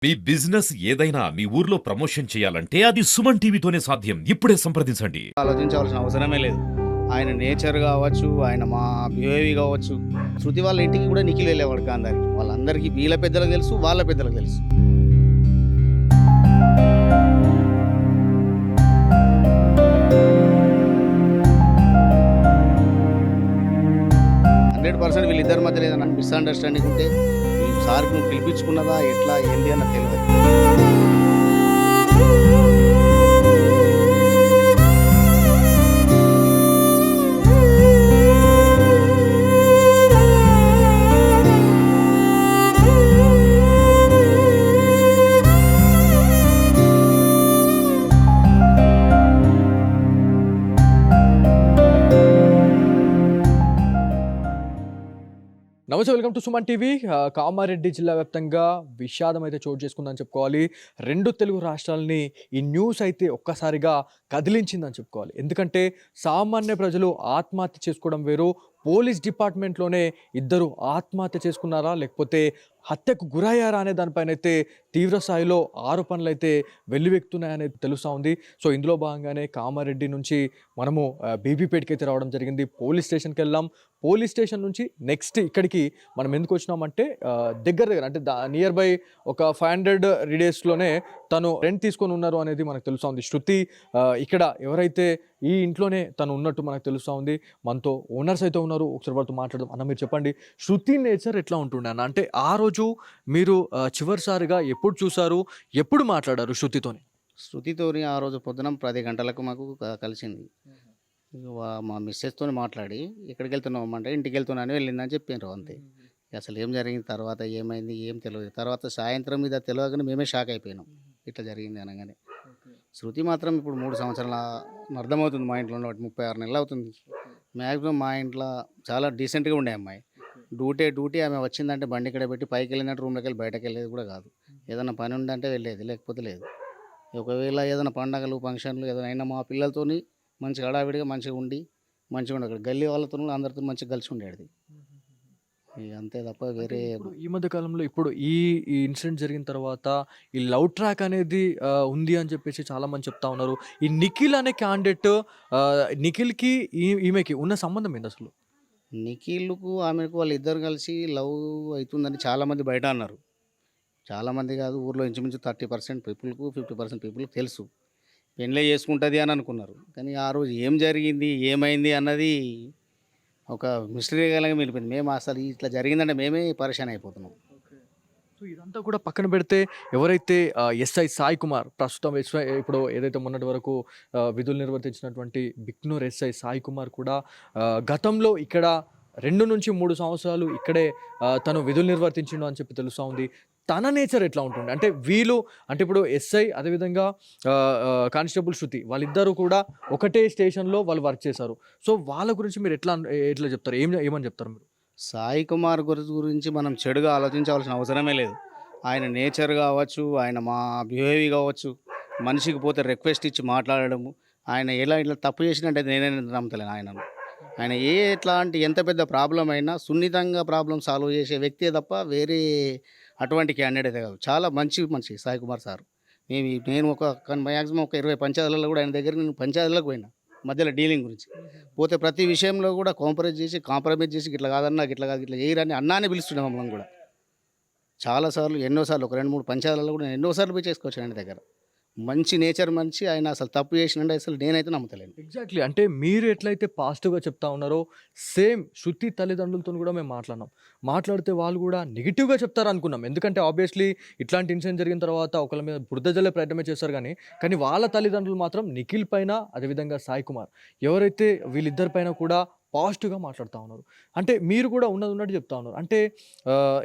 మీ business ఏదైనా మీ ఊర్లో promotion చేయాలంటే అది సుమన్ టీవీతోనే సాధ్యం. ఇప్పుడే సంప్రదించండి. ఆలోచించవలసిన అవసరమే లేదు. ఆయన నేచర్ గావచ్చు, ఆయన మా బిహేవియర్ గావచ్చు. శృతి వాళ్ళ ఇంటికి కూడా నిఖిల్ వెళ్ళేవాడు గాంధారికి. వాళ్ళందరికీ వీళ్ళ పెద్దలకు తెలుసు, వాళ్ళ పెద్దలకు తెలుసు. %100 వీళ్ళిద్దరి మధ్యలో ఏదైనా మిస్‌అండర్‌స్టాండింగ్ ఉంటే, ఈ సార్‌కి నువ్వు పిలిపించుకున్నదా ఎట్లా ఏంది అన్నది తెలవదు. నమస్తే, welcome to Suman TV. Kamareddy జిల్లా వ్యాప్తంగా విషాదం అయితే చోటు చేసుకుందని చెప్పుకోవాలి. రెండు తెలుగు రాష్ట్రాలని ఈ న్యూస్ అయితే ఒక్కసారిగా కదిలించిందని చెప్పుకోవాలి. ఎందుకంటే సామాన్య ప్రజలు ఆత్మహత్య చేసుకోవడం వేరు, పోలీస్ డిపార్ట్మెంట్లోనే ఇద్దరు ఆత్మహత్య చేసుకున్నారా లేకపోతే హత్యకు గురయ్యారా అనే దానిపైన అయితే తీవ్ర స్థాయిలో ఆరోపణలు అయితే వెల్లువెక్కుతున్నాయనేది తెలుస్తూ ఉంది. సో ఇందులో భాగంగానే కామారెడ్డి నుంచి మనము బీబీపేటకి అయితే రావడం జరిగింది. పోలీస్ స్టేషన్కి వెళ్ళాం. పోలీస్ స్టేషన్ నుంచి నెక్స్ట్ ఇక్కడికి మనం ఎందుకు వచ్చినామంటే దగ్గర అంటే నియర్ బై ఒక 500 రేడియస్లోనే తను రెంట్ తీసుకొని ఉన్నారు అనేది మనకు తెలుస్తూ ఉంది. శృతి ఇక్కడ ఎవరైతే ఈ ఇంట్లోనే తను ఉన్నట్టు మనకు తెలుస్తూ ఉంది. మనతో ఓనర్స్ అయితే ఉన్నారు. ఒకసారి వాళ్ళతో మాట్లాడదాం. అన్న, మీరు చెప్పండి, శృతి నేచర్ ఎట్లా ఉంటుండే అన్న? అంటే ఆ రోజు మీరు చివరిసారిగా ఎప్పుడు చూసారు, ఎప్పుడు మాట్లాడారు శృతితోని? శృతితోని ఆ రోజు పొద్దున 10 గంటలకు మాకు కలిసింది. ఇక మా మిస్సెస్‌తోని మాట్లాడి, "ఎక్కడికెళ్తున్నావమ్మా" అంటే, "ఇంటికెళ్తున్నాను" వెళ్ళిందని చెప్పిండ్రు అంతే. అసలు ఏం జరిగింది తర్వాత ఏమైంది ఏం తెలవదు. తర్వాత సాయంత్రం ఇది తెలవగానే మేమే షాక్ అయిపోయినాం. ఇట్లా జరిగింది అనగానే. శృతి మాత్రం ఇప్పుడు 3 సంవత్సరాల అర్థమవుతుంది మా ఇంట్లో ఉండబట్టి 36 నెలలు అవుతుంది. మ్యాక్సిమం మా ఇంట్లో చాలా డీసెంట్‌గా ఉండే అమ్మాయి. డ్యూటీ ఆమె వచ్చిందంటే బండి ఇక్కడ పెట్టి పైకెళ్ళినట్టు రూమ్‌లోకెళ్ళి బయటకెళ్ళేది కూడా కాదు. ఏదన్నా పని ఉందంటే వెళ్ళేది, లేకపోతే లేదు. ఒకవేళ ఏదైనా పండగలు, ఫంక్షన్లు ఏదైనా అయినా మా పిల్లలతోని మంచిగా హడావిడిగా మంచిగా ఉండి, మంచిగా ఉండే అక్కడ గల్లీ వాళ్ళతోని అందరితో మంచిగా కలిసి ఉండేది. ఇక అంతే తప్ప అంటే వేరే ఇప్పుడు ఈ మధ్య కాలంలో ఇప్పుడు ఈ ఈ ఇన్సిడెంట్ జరిగిన తర్వాత ఈ లవ్ ట్రాక్ అనేది ఉంది అని చెప్పేసి చాలా మంది చెప్తా ఉన్నారు. ఈ నిఖిల్ అనే క్యాండిడేట్ నిఖిల్‌కి ఈమెకి ఉన్న సంబంధం ఏంది అసలు? నిఖిల్‌కు, ఆమెకు వాళ్ళిద్దరు కలిసి లవ్ అయితుందని చాలామంది బయట అన్నారు. చాలామంది కాదు, ఊర్లో ఇంచుమించు 30% పీపుల్‌కు, 50% పీపుల్‌కి తెలుసు. పెళ్ళే చేసుకుంటది అని అనుకున్నారు. కానీ ఆ రోజు ఏం జరిగింది, ఏమైంది అన్నది ఒక మిస్టరీగా మిగిలిపోయింది. మేము అసలు ఇట్లా జరిగిందంటే మేమే పరేషాన్ అయిపోతున్నాం. సో ఇదంతా కూడా పక్కన పెడితే ఎవరైతే ఎస్ఐ సాయి కుమార్ ప్రస్తుతం ఇప్పుడు ఏదైతే మొన్నటి వరకు విధులు నిర్వర్తించినటువంటి బిక్నూర్ ఎస్ఐ సాయి కుమార్ కూడా గతంలో ఇక్కడ 2 నుంచి 3 సంవత్సరాలు ఇక్కడే తను విధులు నిర్వర్తించిండు అని చెప్పి తెలుస్తూ ఉంది. తన నేచర్ ఎట్లా ఉంటుంది అంటే వీళ్ళు అంటే ఇప్పుడు ఎస్ఐ అదేవిధంగా కానిస్టేబుల్ శృతి వాళ్ళిద్దరూ కూడా ఒకటే స్టేషన్లో వాళ్ళు వర్క్ చేశారు. సో వాళ్ళ గురించి మీరు ఎట్లా చెప్తారు, ఏమని చెప్తారు మీరు? సాయి కుమార్ గురించి మనం చెడుగా ఆలోచించవలసిన అవసరమే లేదు. ఆయన నేచర్ కావచ్చు, ఆయన మా బిహేవియర్ కావచ్చు, మనిషికి పోతే రిక్వెస్ట్ ఇచ్చి మాట్లాడడము, ఆయన ఎలా ఇట్లా తప్పు చేసినట్టు నేనే నమ్ముతలేను ఆయనను. ఆయన ఎట్లాంటి ఎంత పెద్ద ప్రాబ్లం అయినా సున్నితంగా ప్రాబ్లమ్ సాల్వ్ చేసే వ్యక్తే తప్ప వేరే అటువంటి క్యాండిడేట్ కాదు. చాలా మంచి మనిషి సాయి కుమార్ సార్. నేను మ్యాక్సిమం ఒక 20 పంచాయతీలలో కూడా ఆయన దగ్గర నేను పంచాయతీలకు పోయినా. మధ్యలో డీలింగ్ గురించి. పోతే ప్రతి విషయంలో కూడా కాంప్రమైజ్ చేసి గిట్లా కాదన్నా, గిట్లా కాదు, గిట్లా చేయరని అన్నానే పిలుస్తుండే మమ్మల్ని కూడా. చాలా సార్లు, ఎన్నో సార్లు ఒక 2, 3 పంచాయతీలలో కూడా నేను ఎన్నో సార్లు పోయి చేసుకోవచ్చు ఆయన దగ్గర. మంచి నేచర్ మనిషి. ఆయన అసలు తప్పు చేసినంటే అసలు నేనైతే నమ్ముతలేను. ఎగ్జాక్ట్లీ. అంటే మీరు ఎట్లయితే పాజిటివ్‌గా చెప్తా ఉన్నారో సేమ్ శృతి తల్లిదండ్రులతోని కూడా మేము మాట్లాడినాం. మాట్లాడితే వాళ్ళు కూడా నెగెటివ్‌గా చెప్తారనుకున్నాం. ఎందుకంటే ఆబ్వియస్లీ ఇట్లాంటి ఇన్సిడెంట్ జరిగిన తర్వాత ఒకళ్ళ మీద బురద జల్లే ప్రయత్నమే చేస్తారు గానీ, కానీ వాళ్ళ తల్లిదండ్రులు మాత్రం నిఖిల్ పైన అదేవిధంగా సాయి కుమార్ ఎవరైతే వీళ్ళిద్దరి పైన కూడా పాజిటివ్‌గా మాట్లాడుతా ఉన్నారు. అంటే మీరు కూడా ఉన్నది ఉన్నట్టు చెప్తా ఉన్నారు. అంటే ఆహ్,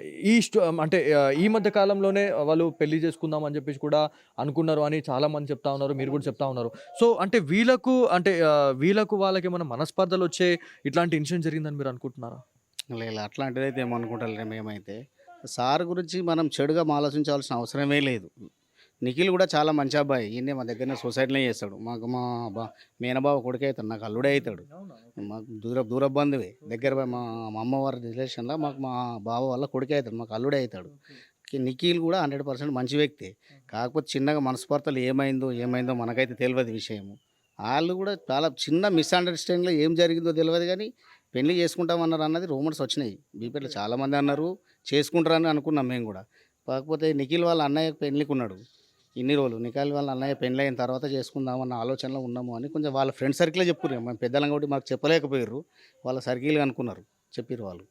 అంటే ఈ మధ్య కాలంలోనే వాళ్ళు పెళ్లి చేసుకుందాం అని చెప్పేసి కూడా అనుకున్నారు అని చాలామంది చెప్తా ఉన్నారు. మీరు కూడా చెప్తా ఉన్నారు. సో అంటే వీళ్ళకు అంటే వీళ్ళకు వాళ్ళకేమన్నా మనస్పర్ధలొచ్చే ఇట్లాంటి ఇన్సిడెంట్ జరిగిందని మీరు అనుకుంటున్నారా? లేదు, అట్లాంటిదైతే ఏమనుకుంటలేను మేమైతే. సార్ గురించి మనం చెడుగా ఆలోచించాల్సిన అవసరమే లేదు. నిఖిల్ కూడా చాలా మంచి అబ్బాయి. ఈయన్నే మా దగ్గరనే సొసైటీలో చేస్తాడు. మాకు మా మేనబావ కొడుకే అయితాడు. నాకు అల్లుడే అయితాడు. మాకు దూర బంధువే. దగ్గర మా మా అమ్మవారి రిలేషన్‌లో మాకు మా బావ వాళ్ళ కొడుకే అయితాడు. మాకు అల్లుడే అయితాడు. నిఖిల్ కూడా 100% మంచి వ్యక్తే. కాకపోతే చిన్నగా మనస్పర్ధలు ఏమైందో మనకైతే తెలియదు విషయము. వాళ్ళు కూడా చాలా చిన్న మిస్‌అండర్‌స్టాండింగ్‌లో ఏం జరిగిందో తెలవదు గానీ, పెళ్లి చేసుకుంటామన్నారు అన్నది రూమర్స్ వచ్చినాయి. బీపేటలో చాలామంది అన్నారు. చేసుకుంటారని అనుకున్నాం మేము గూడా. కాకపోతే నిఖిల్ వాళ్ళ అన్నయ్య పెళ్ళికున్నాడు. ఇన్ని రోజులు. నిఖిల్ వాళ్ళ అన్నయ్య పెళ్ళైన తర్వాత చేసుకుందామన్న ఆలోచనలో ఉన్నాము అని కొంచెం వాళ్ళ ఫ్రెండ్ సర్కిలే చెప్పుర్రు. మేము పెద్దలం కాబట్టి మాకు చెప్పలేకపోయిర్రు. వాళ్ళ సర్కిల్ అనుకున్నారు. చెప్పిర్రు వాళ్ళు.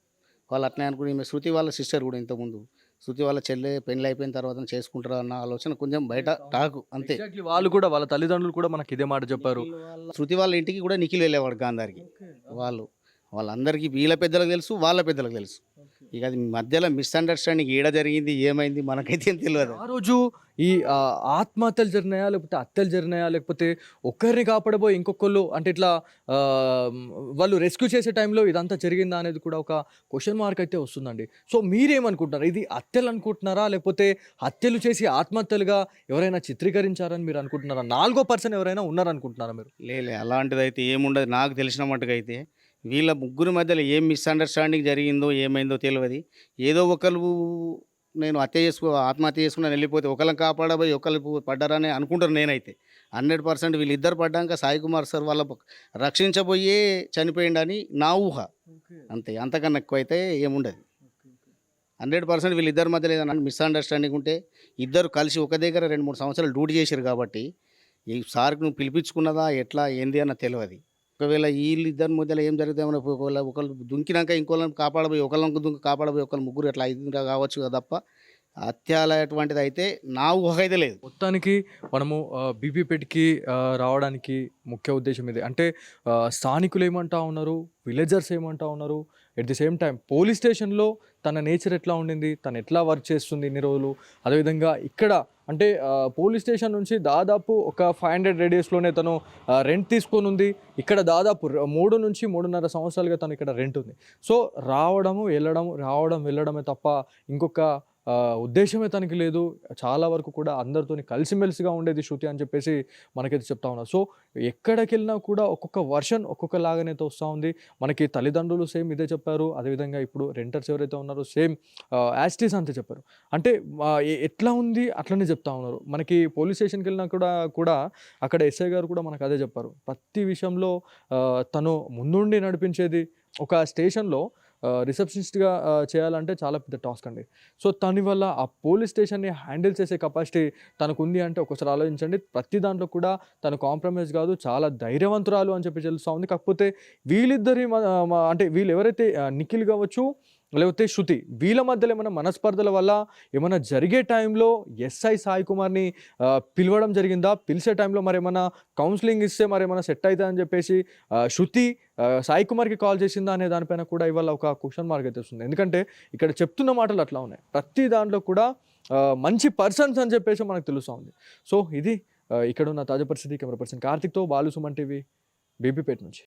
వాళ్ళు అట్లనే అనుకుని ఈమె శృతి వాళ్ళ సిస్టర్ కూడా ఇంతకుముందు. శృతి వాళ్ళ చెల్లె పెళ్లి అయిపోయిన తర్వాత చేసుకుంటారా అన్న ఆలోచన కొంచెం బయట టాకు అంతే. ఎగ్జాక్ట్‌లీ వాళ్ళు కూడా వాళ్ళ తల్లిదండ్రులు కూడా మనకి ఇదే మాట చెప్పారు. శృతి వాళ్ళ ఇంటికి కూడా నిఖిల్ వెళ్ళేవాడు గాంధారికి. వాళ్ళందరికీ వీళ్ళ పెద్దలకు తెలుసు, వాళ్ళ పెద్దలకు తెలుసు. ఇక అది మధ్యలో మిస్‌అండర్‌స్టాండింగ్ ఏడ జరిగింది, ఏమైంది మనకైతే ఏం తెలవదు. ఆ రోజు ఈ ఆత్మహత్యలు జరిగినాయా? లేకపోతే హత్యలు జరిగినాయా? లేకపోతే ఒక్కరిని కాపాడబోయి ఇంకొకళ్ళు అంటే ఇట్లా వాళ్ళు రెస్క్యూ చేసే టైంలో ఇదంతా జరిగిందా అనేది కూడా ఒక క్వెషన్ మార్క్ అయితే వస్తుందండి. సో మీరేమనుకుంటున్నారు? ఇది హత్యలు అనుకుంటున్నారా? లేకపోతే హత్యలు చేసి ఆత్మహత్యలుగా ఎవరైనా చిత్రీకరించారని మీరు అనుకుంటున్నారా? నాలుగో పర్సన్ ఎవరైనా ఉన్నారనుకుంటున్నారా మీరు? అలాంటిదైతే ఏముండదు. నాకు తెలిసిన మట్టుకైతే వీళ్ళ ముగ్గురి మధ్యలో ఏం మిస్‌అండర్‌స్టాండింగ్ జరిగిందో, ఏమైందో తెలవది. ఏదో ఒకళ్ళు నేను ఆత్మహత్య చేసుకున్నాను వెళ్ళిపోతే ఒకళ్ళని కాపాడబోయి ఒకళ్ళు పడ్డారని అనుకుంటాను నేనైతే. 100% వీళ్ళిద్దరు పడ్డాక సాయి కుమార్ సార్ వాళ్ళ రక్షించబోయే చనిపోయిండని నా ఊహ. అంతే. అంతకన్నా ఎక్కువైతే ఏముండదు. 100% వీళ్ళిద్దరి మధ్యలో ఏదైనా మిస్‌అండర్‌స్టాండింగ్ ఉంటే ఇద్దరు కలిసి ఒక దగ్గర 2, 3 సంవత్సరాలు డ్యూటీ చేసిర్రు కాబట్టి ఈ సార్‌కి నువ్వు పిలిపించుకున్నదా ఎట్లా ఏంది అన్న తెలవది. ఒకవేళ వీళ్ళిద్దరి మధ్యలో ఏం జరుగుతామో ఒకళ్ళు దుంకినాక ఇంకోళ్ళని కాపాడబోయి ఒకళ్ళని కాపాడబోయి ఒకళ్ళు ముగ్గురు అట్లా అయిందిరా కావచ్చు కదా తప్ప హత్య అటువంటిది అయితే నా ఊహ అయితే లేదు. మొత్తానికి మనము బీబీపేట్‌కి రావడానికి ముఖ్య ఉద్దేశ్యం ఇదే. అంటే స్థానికులు ఏమంటా ఉన్నారు? విలేజర్స్ ఏమంటా ఉన్నారు? At the same time police స్టేషన్‌లో తన నేచర్ ఎట్లా ఉండింది? తను ఎట్లా వర్క్ చేస్తుంది ఇన్ని రోజులు? అదేవిధంగా ఇక్కడ అంటే పోలీస్ స్టేషన్ నుంచి దాదాపు ఒక 500 రేడియస్‌లోనే తను రెంట్ తీసుకొనుంది. ఇక్కడ దాదాపు 3 నుంచి 3.5 సంవత్సరాలుగా తను ఇక్కడ రెంట్ ఉంది. సో రావడము, వెళ్ళడమే తప్ప ఇంకొక ఉద్దేశమే తనకి లేదు. చాలా వరకు కూడా అందరితోని కలిసిమెలిసిగా ఉండేది శృతి అని చెప్పేసి మనకైతే చెప్తా ఉన్నారు. సో ఎక్కడికెళ్ళినా కూడా ఒక్కొక్క వర్షన్ ఒక్కొక్కలాగానైతే వస్తూ ఉంది. మనకి తల్లిదండ్రులు సేమ్ ఇదే చెప్పారు. అదేవిధంగా ఇప్పుడు రెంటర్స్ ఎవరైతే ఉన్నారో సేమ్ యాజ్ ఇట్ ఈజ్ అంతే చెప్పారు. అంటే ఎట్లా ఉంది అట్లనే చెప్తా ఉన్నారు. మనకి పోలీస్ స్టేషన్‌కి వెళ్ళినా కూడా అక్కడ ఎస్ఐ గారు కూడా మనకు అదే చెప్పారు. ప్రతి విషయంలో తను ముందుండి నడిపించేది. ఒక స్టేషన్‌లో రిసెప్షనిస్ట్‌గా చేయాలంటే చాలా పెద్ద టాస్క్ అండి. సో తన వల్ల ఆ పోలీస్ స్టేషన్‌ని హ్యాండిల్ చేసే కెపాసిటీ తనకుంది అంటే ఒకసారి ఆలోచించండి. ప్రతి దాంట్లో కూడా తను కాంప్రమైజ్ కాదు. చాలా ధైర్యవంతురాలు అని చెప్పి తెలుస్తా ఉంది. కాకపోతే వీళ్ళిద్దరి అంటే వీళ్ళు ఎవరైతే నిఖిల్ కావచ్చు లేకపోతే శృతి వీళ్ళ మధ్యలో ఏమైనా మనస్పర్ధల వల్ల ఏమైనా జరిగే టైంలో ఎస్ఐ సాయి కుమార్‌ని పిలవడం జరిగిందా? పిలిచే టైంలో మరేమన్నా కౌన్సిలింగ్ ఇస్తే మరేమన్నా సెట్ అయితదని చెప్పేసి శృతి సాయి కుమార్‌కి కాల్ చేసిందా అనే దానిపైన కూడా ఇవాళ ఒక క్వెషన్ మార్క్ అయితే వస్తుంది. ఎందుకంటే ఇక్కడ చెప్తున్న మాటలు అట్లా ఉన్నాయి. ప్రతి దాంట్లో కూడా మంచి పర్సన్స్ అని చెప్పేసి మనకు తెలుస్తా ఉంది. సో ఇది ఇక్కడున్న తాజా పరిస్థితి. కెమెరా పర్సన్ కార్తిక్‌తో బాలు సుమన్ టీవీ బీబీపేట నుంచి.